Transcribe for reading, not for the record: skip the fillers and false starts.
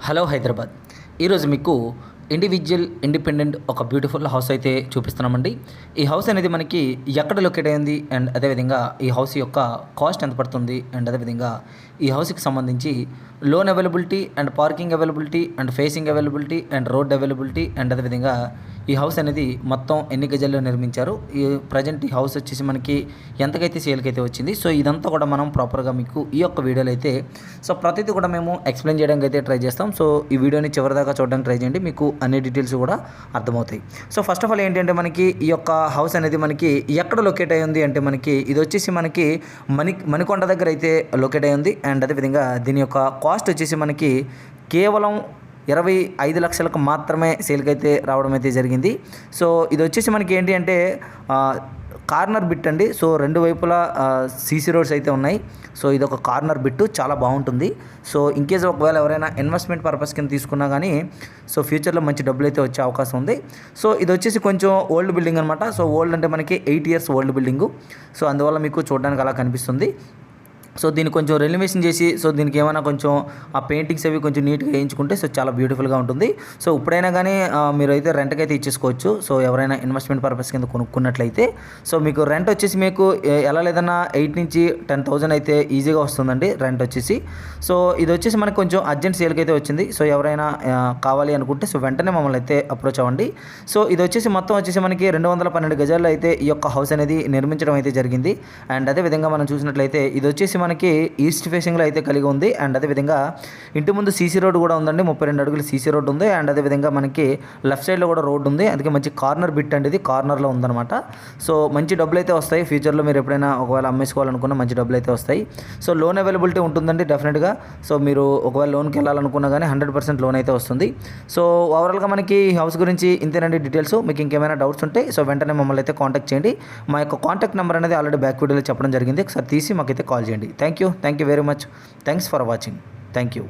Hello Hyderabad. ఈరోజు మీకు independent ఒక బ్యూటిఫుల్ హౌస్ అయితే చూపిస్తున్నామండి. ఈ హౌస్ అనేది మనకి ఎక్కడ లొకేట్ అయింది అండ్ అదేవిధంగా ఈ హౌస్ యొక్క కాస్ట్ ఎంత పడుతుంది అండ్ అదేవిధంగా ఈ హౌస్కి సంబంధించి loan availability and parking availability and facing availability and road availability and అదేవిధంగా ఈ హౌస్ అనేది మొత్తం ఎన్ని గజాల్లో నిర్మించారు, ఈ ప్రజెంట్ ఈ హౌస్ వచ్చేసి మనకి ఎంతకైతే సేల్కి అయితే వచ్చింది. సో ఇదంతా కూడా మనం ప్రాపర్గా మీకు ఈ యొక్క వీడియోలో అయితే ప్రతిదీ కూడా మేము ఎక్స్ప్లెయిన్ చేయడానికి అయితే ట్రై చేస్తాం. సో ఈ వీడియోని చివరిదాకా చూడడానికి ట్రై చేయండి, మీకు అన్ని డీటెయిల్స్ కూడా అర్థమవుతాయి. సో ఫస్ట్ ఆఫ్ ఆల్ ఏంటంటే మనకి ఈ యొక్క హౌస్ అనేది మనకి ఎక్కడ లొకేట్ అయ్యింది అంటే మనకి ఇది వచ్చేసి మనకి మణికొండ దగ్గర అయితే లొకేట్ అయ్యింది. అండ్ అదేవిధంగా దీని యొక్క కాస్ట్ వచ్చేసి మనకి కేవలం 25 లక్షలకు మాత్రమే సేల్కి అయితే రావడం అయితే జరిగింది. సో ఇది వచ్చేసి మనకి ఏంటి అంటే కార్నర్ బిట్ అండి. సో రెండు వైపులా సీసీ రోడ్స్ అయితే ఉన్నాయి. సో ఇది ఒక కార్నర్ బిట్టు చాలా బాగుంటుంది. సో ఇన్కేస్ ఒకవేళ ఎవరైనా ఇన్వెస్ట్మెంట్ పర్పస్ కింద తీసుకున్నా కానీ సో ఫ్యూచర్లో మంచి డబ్బులు అయితే వచ్చే అవకాశం ఉంది. సో ఇది వచ్చేసి కొంచెం ఓల్డ్ బిల్డింగ్ అనమాట. సో ఓల్డ్ అంటే మనకి 8 years ఓల్డ్ బిల్డింగు. సో అందువల్ల మీకు చూడడానికి అలా కనిపిస్తుంది. సో దీన్ని కొంచెం రెనోవేషన్ చేసి సో దీనికి ఏమైనా కొంచెం ఆ పెయింటింగ్స్ అవి కొంచెం నీట్గా వేయించుకుంటే సో చాలా బ్యూటిఫుల్గా ఉంటుంది. సో ఇప్పుడైనా కానీ మీరు అయితే రెంట్కి అయితే ఇచ్చేసుకోవచ్చు. సో ఎవరైనా ఇన్వెస్ట్మెంట్ పర్పస్ కింద కొనుక్కున్నట్లయితే సో మీకు రెంట్ వచ్చేసి మీకు ఎలా లేదన్నా 8 నుంచి 10,000 అయితే ఈజీగా వస్తుందండి రెంట్ వచ్చేసి. సో ఇది వచ్చేసి మనకి కొంచెం అర్జెంట్ సేల్కి అయితే వచ్చింది. సో ఎవరైనా కావాలి అనుకుంటే సో వెంటనే మమ్మల్ని అయితే అప్రోచ్ అవ్వండి. సో ఇది వచ్చేసి మొత్తం వచ్చేసి మనకి 212 గజాల్లో అయితే ఈ యొక్క హౌస్ అనేది నిర్మించడం అయితే జరిగింది. అండ్ అదేవిధంగా మనం చూసినట్లయితే ఇది వచ్చేసి మనకి ఈస్ట్ ఫేసింగ్లో అయితే కలిగి ఉంది. అండ్ అదేవిధంగా ఇంటి ముందు సీసీ రోడ్ కూడా ఉందండి. 32 అడుగుల సీసీ రోడ్ ఉంది. అండ్ అదేవిధంగా మనకి లెఫ్ట్ సైడ్లో కూడా రోడ్ ఉంది. అందుకే మంచి కార్నర్ బిట్ అండి, ఇది కార్నర్లో ఉందన్నమాట. సో మంచి డబ్బులు అయితే వస్తాయి ఫ్యూచర్లో. మీరు ఎప్పుడైనా ఒకవేళ అమ్మేసుకోవాలనుకున్నా మంచి డబ్బులు అయితే వస్తాయి. సో లోన్ అవైలబిలిటీ ఉంటుందండి డెఫినెట్గా. సో మీరు ఒకవేళ లోన్కి వెళ్ళాలనుకున్నా కానీ 100% లోన్ అయితే వస్తుంది. సో ఓవరాల్గా మనకి ఈ హౌస్ గురించి ఇంతేనండి డీటెయిల్స్. మీకు ఇంకేమైనా డౌట్స్ ఉంటే సో వెంటనే మమ్మల్ని అయితే కాంటాక్ట్ చేయండి. మా యొక్క కాంటాక్ట్ నెంబర్ అనేది ఆల్రెడీ బ్యాక్ వీడియోలో చెప్పడం జరిగింది. ఒకసారి తీసి మాకైతే కాల్ చేయండి. Thank you very much. Thanks for watching. Thank you.